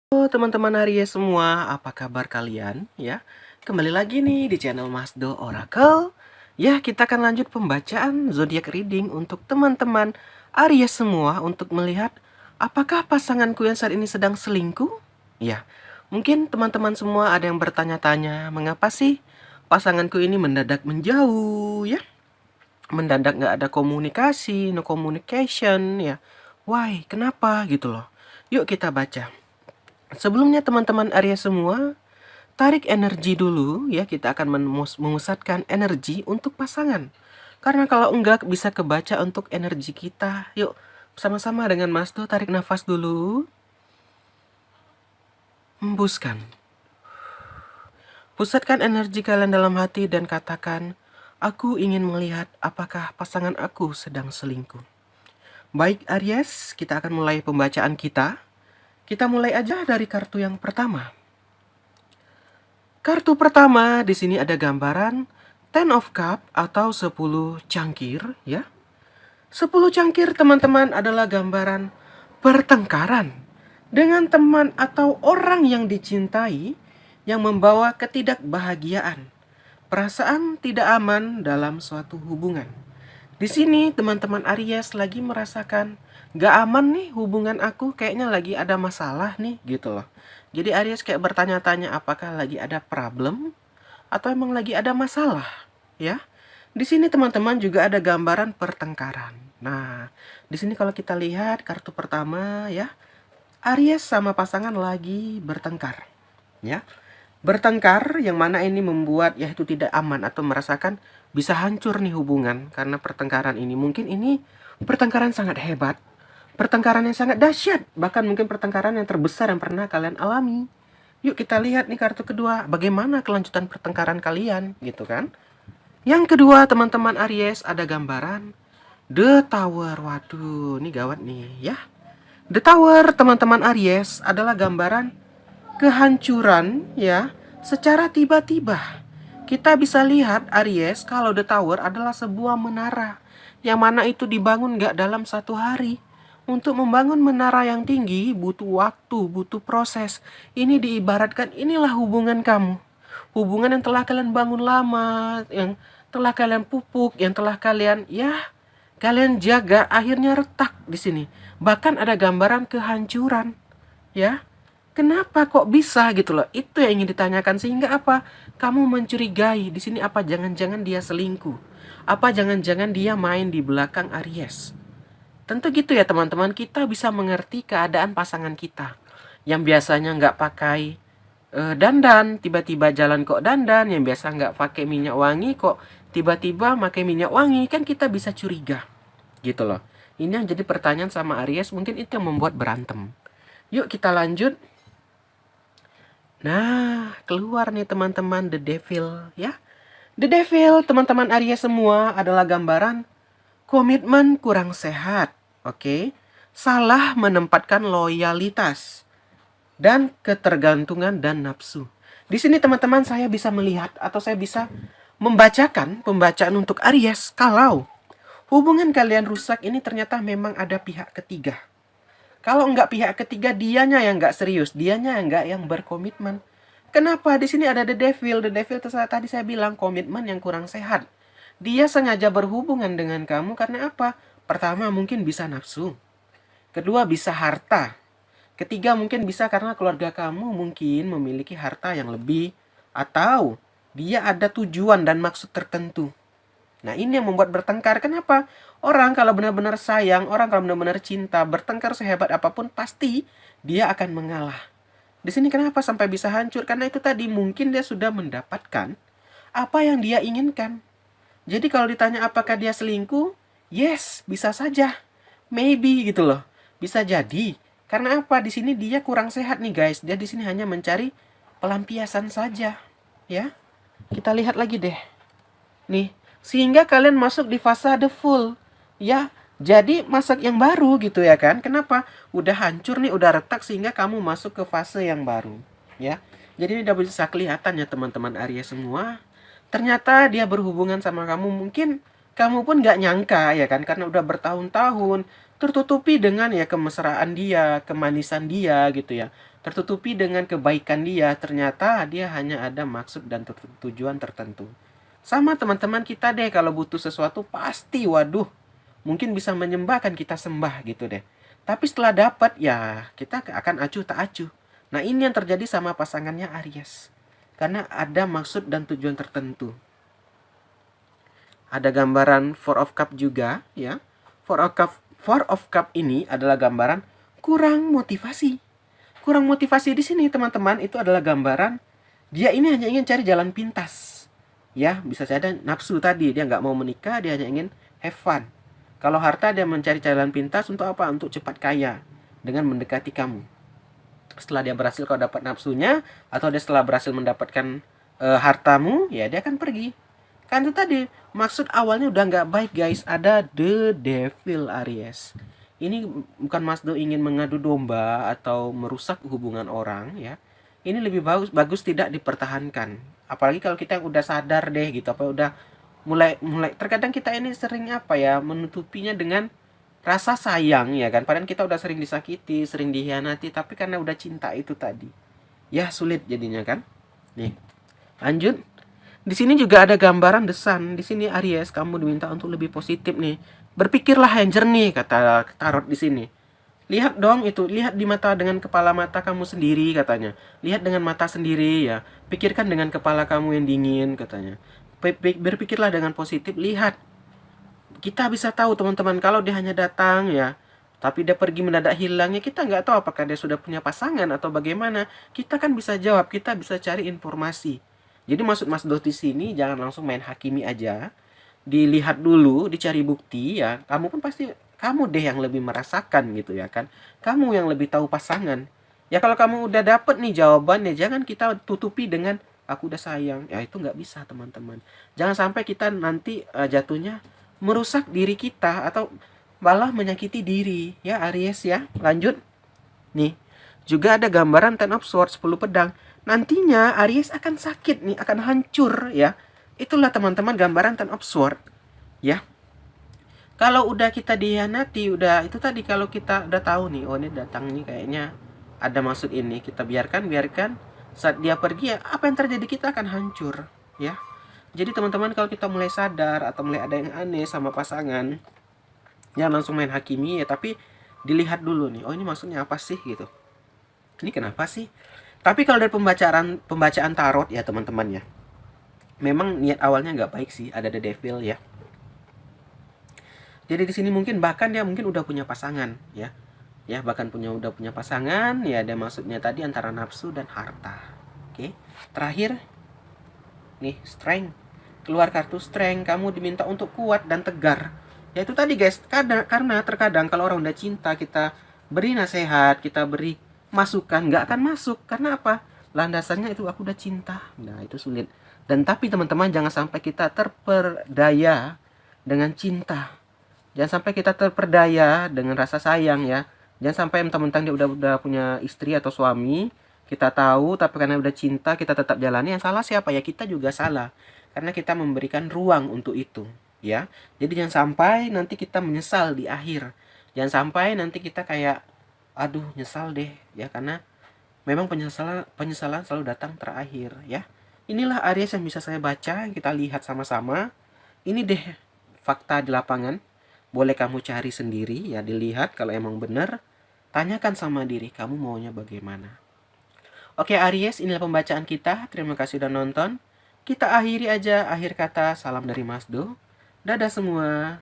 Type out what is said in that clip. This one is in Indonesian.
Halo teman-teman Aries semua, apa kabar kalian? Ya, kembali lagi nih di channel Masdo Oracle. Ya, kita akan lanjut pembacaan zodiak reading untuk teman-teman Aries semua untuk melihat apakah pasanganku yang saat ini sedang selingkuh? Ya, mungkin teman-teman semua ada yang bertanya-tanya, mengapa sih pasanganku ini mendadak menjauh ya? Mendadak nggak ada komunikasi, no communication ya. Why? Kenapa gitu loh? Yuk kita baca. Sebelumnya teman-teman Aries semua, tarik energi dulu ya, kita akan memusatkan energi untuk pasangan. Karena kalau enggak bisa kebaca untuk energi kita. Yuk, sama-sama dengan Mas Do tarik nafas dulu. Hembuskan. Pusatkan energi kalian dalam hati dan katakan, aku ingin melihat apakah pasangan aku sedang selingkuh. Baik Aries, kita akan mulai pembacaan kita. Kita mulai aja dari kartu yang pertama. Kartu pertama di sini ada gambaran Ten of Cup atau 10 cangkir ya. 10 cangkir teman-teman adalah gambaran pertengkaran dengan teman atau orang yang dicintai yang membawa ketidakbahagiaan. Perasaan tidak aman dalam suatu hubungan. Di sini teman-teman Aries lagi merasakan gak aman nih hubungan aku, kayaknya lagi ada masalah nih gitu loh. Jadi Aries kayak bertanya-tanya apakah lagi ada problem atau emang lagi ada masalah ya. Di sini teman-teman juga ada gambaran pertengkaran. Nah, di sini kalau kita lihat kartu pertama ya, Aries sama pasangan lagi bertengkar ya. Bertengkar yang mana ini membuat ya itu tidak aman atau merasakan bisa hancur nih hubungan karena pertengkaran ini. Mungkin ini pertengkaran sangat hebat, pertengkaran yang sangat dahsyat, bahkan mungkin pertengkaran yang terbesar yang pernah kalian alami. Yuk kita lihat nih kartu kedua, bagaimana kelanjutan pertengkaran kalian gitu kan. Yang kedua teman-teman Aries ada gambaran The Tower. Waduh, ini gawat nih ya. The Tower teman-teman Aries adalah gambaran kehancuran ya secara tiba-tiba. Kita bisa lihat Aries kalau The Tower adalah sebuah menara yang mana itu dibangun gak dalam satu hari. Untuk membangun menara yang tinggi butuh waktu, butuh proses. Ini diibaratkan inilah hubungan kamu. Hubungan yang telah kalian bangun lama, yang telah kalian pupuk, yang telah kalian kalian jaga, akhirnya retak di sini. Bahkan ada gambaran kehancuran ya. Kenapa kok bisa gitu loh? Itu yang ingin ditanyakan, sehingga apa? Kamu mencurigai di sini, apa jangan-jangan dia selingkuh? Apa jangan-jangan dia main di belakang Aries? Tentu gitu ya teman-teman, kita bisa mengerti keadaan pasangan kita. Yang biasanya nggak pakai dandan, tiba-tiba jalan kok dandan. Yang biasa nggak pakai minyak wangi kok tiba-tiba pakai minyak wangi. Kan kita bisa curiga gitu loh. Ini yang jadi pertanyaan sama Aries, mungkin itu yang membuat berantem. Yuk kita lanjut. Nah, keluar nih teman-teman The Devil ya. The Devil teman-teman Aries semua adalah gambaran komitmen kurang sehat. Oke. Salah menempatkan loyalitas dan ketergantungan dan nafsu. Di sini teman-teman saya bisa melihat atau saya bisa membacakan pembacaan untuk Aries kalau hubungan kalian rusak ini ternyata memang ada pihak ketiga. Kalau enggak pihak ketiga, dianya yang enggak serius, dianya yang enggak yang berkomitmen. Kenapa? Di sini ada The Devil. The Devil tadi saya bilang komitmen yang kurang sehat. Dia sengaja berhubungan dengan kamu karena apa? Pertama mungkin bisa nafsu. Kedua bisa harta. Ketiga mungkin bisa karena keluarga kamu mungkin memiliki harta yang lebih. Atau dia ada tujuan dan maksud tertentu. Nah ini yang membuat bertengkar. Kenapa? Orang kalau benar-benar sayang, orang kalau benar-benar cinta, bertengkar sehebat apapun pasti dia akan mengalah. Di sini kenapa sampai bisa hancur? Karena itu tadi mungkin dia sudah mendapatkan apa yang dia inginkan. Jadi kalau ditanya apakah dia selingkuh? Yes, bisa saja. Maybe gitu loh. Bisa jadi. Karena apa? Di sini dia kurang sehat nih guys. Dia di sini hanya mencari pelampiasan saja. Ya. Kita lihat lagi deh. Nih, sehingga kalian masuk di fase full. Ya, jadi masak yang baru gitu ya kan. Kenapa? Udah hancur nih, udah retak sehingga kamu masuk ke fase yang baru. Ya, jadi ini udah bisa kelihatan ya teman-teman Aries semua. Ternyata dia berhubungan sama kamu, mungkin kamu pun gak nyangka ya kan. Karena udah bertahun-tahun tertutupi dengan ya kemesraan dia, kemanisan dia gitu ya. tertutupi dengan kebaikan dia, ternyata dia hanya ada maksud dan tujuan tertentu. Sama teman-teman kita deh, kalau butuh sesuatu pasti, waduh, mungkin bisa menyembahkan kita sembah gitu deh. Tapi setelah dapat ya kita akan acuh tak acuh. Nah ini yang terjadi sama pasangannya Aries. Karena ada maksud dan tujuan tertentu. Ada gambaran Four of Cup juga ya. Four of Cup ini adalah gambaran kurang motivasi. Kurang motivasi di sini teman-teman itu adalah gambaran dia ini hanya ingin cari jalan pintas. Ya, bisa saja nafsu tadi, dia nggak mau menikah, dia hanya ingin have fun. Kalau harta, dia mencari jalan pintas untuk apa? Untuk cepat kaya dengan mendekati kamu. Setelah dia berhasil kau dapat nafsunya, atau dia setelah berhasil mendapatkan hartamu, ya dia akan pergi. Kan itu tadi, maksud awalnya udah nggak baik guys. Ada the devil Aries. Ini bukan Mas Do ingin mengadu domba atau merusak hubungan orang ya. Ini lebih bagus tidak dipertahankan. Apalagi kalau kita udah sadar deh gitu, apa udah mulai terkadang kita ini sering apa ya, menutupinya dengan rasa sayang ya kan. Padahal kita udah sering disakiti, sering dikhianati, tapi karena udah cinta itu tadi. Ya sulit jadinya kan. Nih, lanjut. Di sini juga ada gambaran desan. Di sini Aries, kamu diminta untuk lebih positif nih. Berpikirlah yang jernih, kata tarot di sini. Lihat dong itu, lihat di mata dengan kepala mata kamu sendiri katanya. Lihat dengan mata sendiri ya. Pikirkan dengan kepala kamu yang dingin katanya. Berpikirlah dengan positif, lihat. Kita bisa tahu teman-teman kalau dia hanya datang ya, tapi dia pergi mendadak hilang ya, kita nggak tahu apakah dia sudah punya pasangan atau bagaimana. Kita kan bisa jawab, kita bisa cari informasi. Jadi maksud Mas Doti sini jangan langsung main hakimi aja. Dilihat dulu, dicari bukti ya. Kamu pun pasti kamu deh yang lebih merasakan gitu ya kan. Kamu yang lebih tahu pasangan. Ya kalau kamu udah dapet nih jawabannya, jangan kita tutupi dengan aku udah sayang. Ya itu nggak bisa teman-teman. Jangan sampai kita nanti jatuhnya merusak diri kita atau malah menyakiti diri ya Aries ya. Lanjut. Nih, juga ada gambaran Ten of Swords, 10 pedang. Nantinya Aries akan sakit nih, akan hancur ya. Itulah teman-teman gambaran Ten of Swords ya. Kalau udah kita dihianati, udah itu tadi, kalau kita udah tahu nih, oh ini datang nih kayaknya ada maksud ini, kita biarkan saat dia pergi ya apa yang terjadi, kita akan hancur ya. Jadi teman-teman kalau kita mulai sadar atau mulai ada yang aneh sama pasangan, jangan langsung main hakimi ya, tapi dilihat dulu nih, oh ini maksudnya apa sih gitu. Ini kenapa sih? Tapi kalau dari pembacaan tarot ya teman-teman ya, memang niat awalnya nggak baik sih, ada the devil ya. Jadi di sini mungkin bahkan dia mungkin udah punya pasangan ya. Ya, bahkan udah punya pasangan ya, ada maksudnya tadi antara nafsu dan harta. Oke. Terakhir nih, strength. Keluar kartu strength, kamu diminta untuk kuat dan tegar. Ya itu tadi guys, karena terkadang kalau orang udah cinta, kita beri nasihat, kita beri masukan, nggak akan masuk. Karena apa? Landasannya itu aku udah cinta. Nah itu sulit. Dan tapi teman-teman jangan sampai kita terperdaya dengan cinta. Jangan sampai kita terperdaya dengan rasa sayang ya. Jangan sampai mentang-mentang dia udah punya istri atau suami, kita tahu tapi karena udah cinta kita tetap jalani. Yang salah siapa ya? Kita juga salah. Karena kita memberikan ruang untuk itu, ya. Jadi jangan sampai nanti kita menyesal di akhir. Jangan sampai nanti kita kayak aduh, nyesal deh ya, karena memang penyesalan selalu datang terakhir ya. Inilah Aries yang bisa saya baca, kita lihat sama-sama. Ini deh fakta di lapangan. Boleh kamu cari sendiri ya, dilihat kalau emang benar. Tanyakan sama diri kamu maunya bagaimana. Oke Aries, inilah pembacaan kita. Terima kasih udah nonton. Kita akhiri aja, akhir kata salam dari Mas Do. Dadah semua.